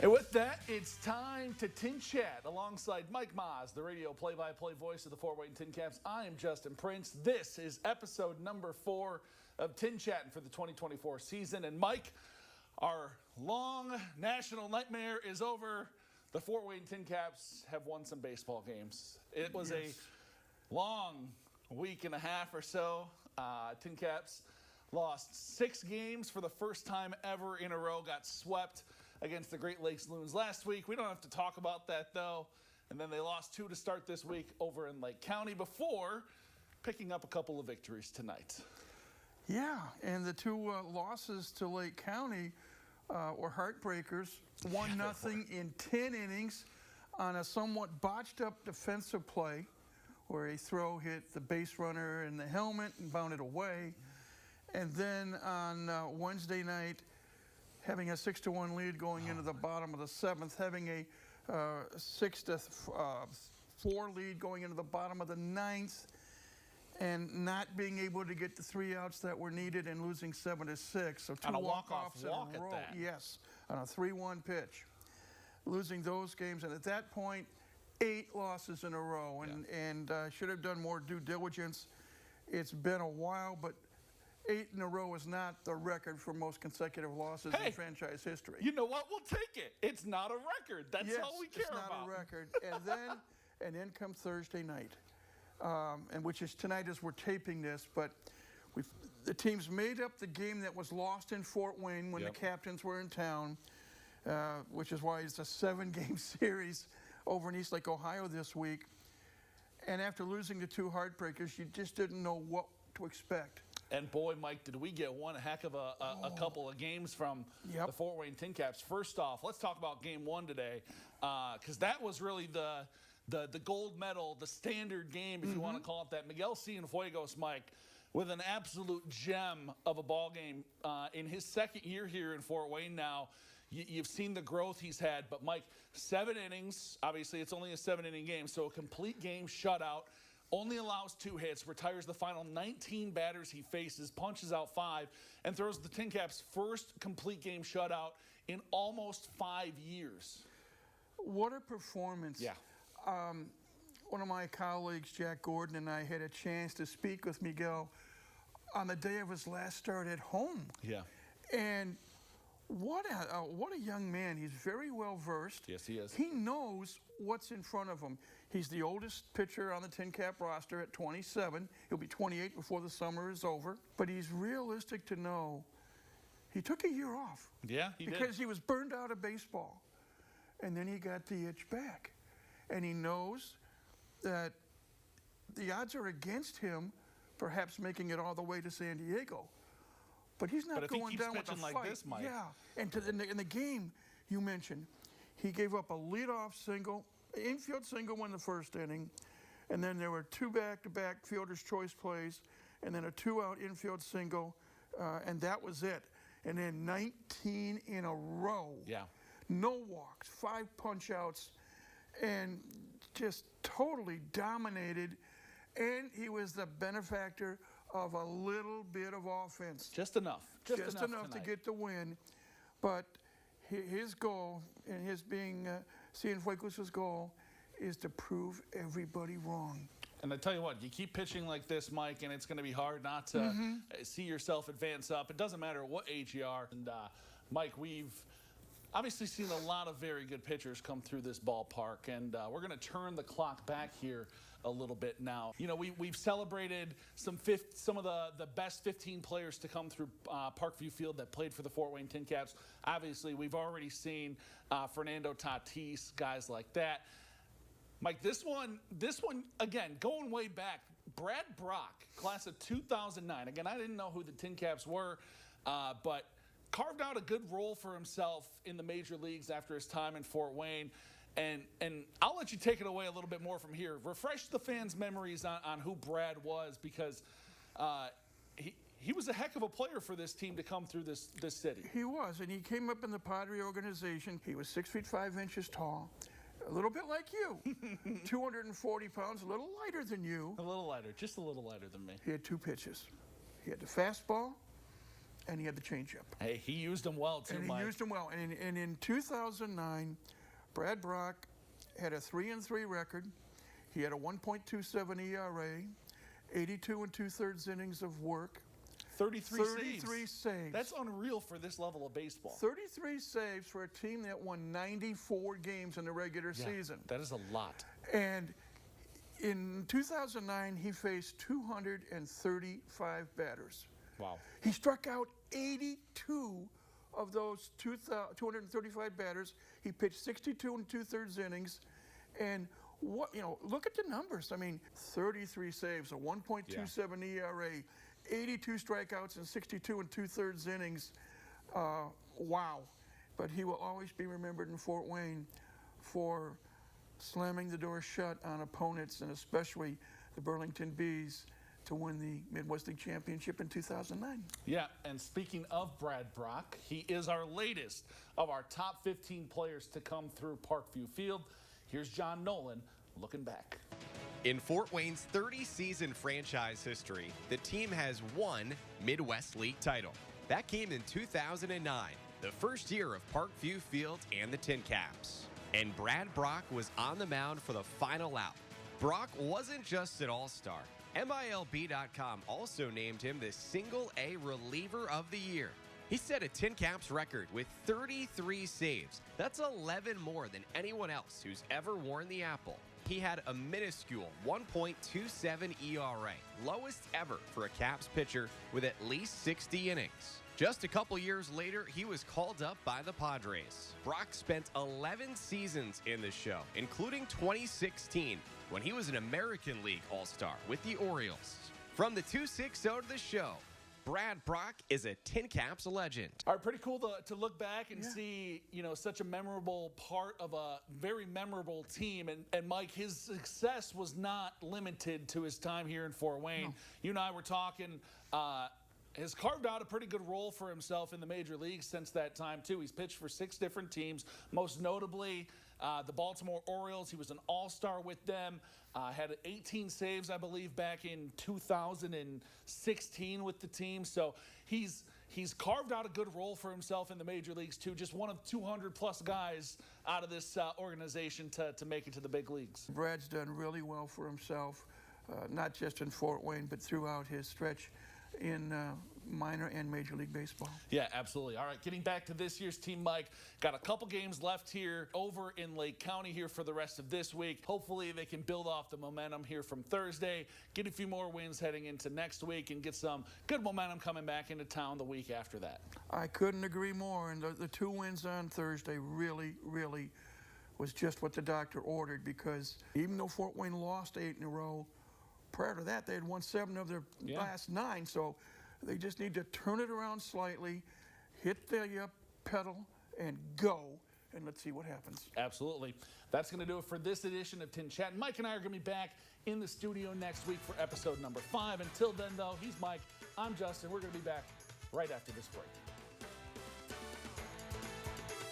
And with that, it's time to TinChat alongside Mike Maz, the radio play-by-play voice of the Fort Wayne TinCaps. I am Justin Prince. This is episode number 4 of TinChattin for the 2024 season. And Mike, our long national nightmare is over. The Fort Wayne TinCaps have won some baseball games. It was a long week and a half or so. TinCaps lost 6 games for the first time ever in a row, got swept against the Great Lakes Loons last week. We don't have to talk about that, though. And then they lost 2 to start this week over in Lake County before picking up a couple of victories tonight. Yeah, and the 2 losses to Lake County were heartbreakers. 1-0 in 10 innings on a somewhat botched-up defensive play where a throw hit the base runner in the helmet and bounded away. And then on Wednesday night, having a 6-1 lead going into the bottom of the 7th, having a 6-4 lead going into the bottom of the 9th, and not being able to get the 3 outs that were needed and losing 7-6. So 2 walk-offs in a row. Yes, on a 3-1 pitch. Losing those games, and at that point, 8 losses in a row, and should have done more due diligence. It's been a while, but 8 in a row is not the record for most consecutive losses in franchise history. You know what? We'll take it. It's not a record. That's all we care about. It's not a record. And then come Thursday night, and which is tonight as we're taping this. But the teams made up the game that was lost in Fort Wayne when the Captains were in town, which is why it's a 7-game series over in East Lake, Ohio this week. And after losing the 2 heartbreakers, you just didn't know what to expect. And boy, Mike, did we get one heck of a couple of games from the Fort Wayne TinCaps. First off, let's talk about game 1 today, because that was really the gold medal, the standard game, if you want to call it that. Miguel Cienfeugos, Mike, with an absolute gem of a ball game in his 2nd year here in Fort Wayne now. You've seen the growth he's had, but Mike, 7 innings. Obviously, it's only a 7-inning game, so a complete game shutout. Only allows 2 hits, retires the final 19 batters he faces, punches out 5, and throws the TinCaps' first complete game shutout in almost 5 years. What a performance. Yeah. One of my colleagues, Jack Gordon, and I had a chance to speak with Miguel on the day of his last start at home. Yeah. And what a young man. He's very well versed. Yes, he is. He knows what's in front of him. He's the oldest pitcher on the TinCap roster at 27. He'll be 28 before the summer is over. But he's realistic to know he took a year off. Yeah, he did. Because he was burned out of baseball. And then he got the itch back. And he knows that the odds are against him perhaps making it all the way to San Diego. But he's not going down with a fight. Like this, Mike. Yeah, and in the game you mentioned, he gave up a leadoff single, infield single in the 1st inning, and then there were 2 back-to-back fielder's choice plays, and then a 2-out infield single, and that was it. And then 19 in a row. Yeah. No walks, 5 punch-outs, and just totally dominated. And he was the benefactor of a little bit of offense. Just enough. Just enough to get the win. But his goal, and his being Cienfuegos' goal, is to prove everybody wrong. And I tell you what, you keep pitching like this, Mike, and it's going to be hard not to see yourself advance up. It doesn't matter what age you are. And Mike, we've obviously seen a lot of very good pitchers come through this ballpark, and we're going to turn the clock back here a little bit now. You know, we've celebrated some of the best 15 players to come through Parkview Field that played for the Fort Wayne TinCaps. Obviously, we've already seen Fernando Tatis, guys like that. Mike, this one, again, going way back, Brad Brock, class of 2009. Again, I didn't know who the TinCaps were, but carved out a good role for himself in the major leagues after his time in Fort Wayne. And I'll let you take it away a little bit more from here. Refresh the fans' memories on who Brad was, because he was a heck of a player for this team to come through this city. He was, and he came up in the Padre organization. He was 6 feet 5 inches tall, a little bit like you, 240 pounds, a little lighter than you. A little lighter, just a little lighter than me. He had 2 pitches. He had the fastball and he had the changeup. Hey, he used them well, too, And Mike. he used them well. And in 2009, Brad Brock had a 3-3 record. He had a 1.27 ERA, 82 2/3 innings of work, 33 saves. That's unreal for this level of baseball. 33 saves for a team that won 94 games in the regular season. That is a lot. And in 2009, he faced 235 batters. Wow. He struck out 82 of those 235 batters. He pitched 62 2/3 innings. And look at the numbers. I mean, 33 saves, a 1.27 ERA, 82 strikeouts and 62 2/3 innings. Wow. But he will always be remembered in Fort Wayne for slamming the door shut on opponents, and especially the Burlington Bees, to win the Midwest League Championship in 2009. Yeah, and speaking of Brad Brock, he is our latest of our top 15 players to come through Parkview Field. Here's John Nolan looking back. In Fort Wayne's 30-season franchise history, the team has one Midwest League title. That came in 2009, the first year of Parkview Field and the TinCaps. And Brad Brock was on the mound for the final out. Brock wasn't just an all-star. MILB.com also named him the Single-A Reliever of the Year. He set a TinCaps record with 33 saves. That's 11 more than anyone else who's ever worn the apple. He had a minuscule 1.27 ERA, lowest ever for a Caps pitcher with at least 60 innings. Just a couple years later, he was called up by the Padres. Brock spent 11 seasons in the show, including 2016, when he was an American League All-Star with the Orioles. From the 260 to the show, Brad Brock is a TinCaps legend. All right, pretty cool to look back and see, such a memorable part of a very memorable team. And Mike, his success was not limited to his time here in Fort Wayne. No. You and I were talking, has carved out a pretty good role for himself in the major leagues since that time, too. He's pitched for 6 different teams, most notably the Baltimore Orioles. He was an all-star with them. Had 18 saves, I believe, back in 2016 with the team. So he's carved out a good role for himself in the major leagues, too. Just one of 200-plus guys out of this organization to make it to the big leagues. Brad's done really well for himself, not just in Fort Wayne, but throughout his stretch in minor and Major League Baseball. Yeah, absolutely. All right, getting back to this year's team, Mike, got a couple games left here over in Lake County here for the rest of this week. Hopefully they can build off the momentum here from Thursday, get a few more wins heading into next week, and get some good momentum coming back into town the week after that. I couldn't agree more, and the 2 wins on Thursday really was just what the doctor ordered, because even though Fort Wayne lost 8 in a row, prior to that, they had won 7 of their last 9, so they just need to turn it around slightly, hit the pedal, and go, and let's see what happens. Absolutely. That's going to do it for this edition of TinChattin. Mike and I are going to be back in the studio next week for episode number 5. Until then, though, he's Mike. I'm Justin. We're going to be back right after this break.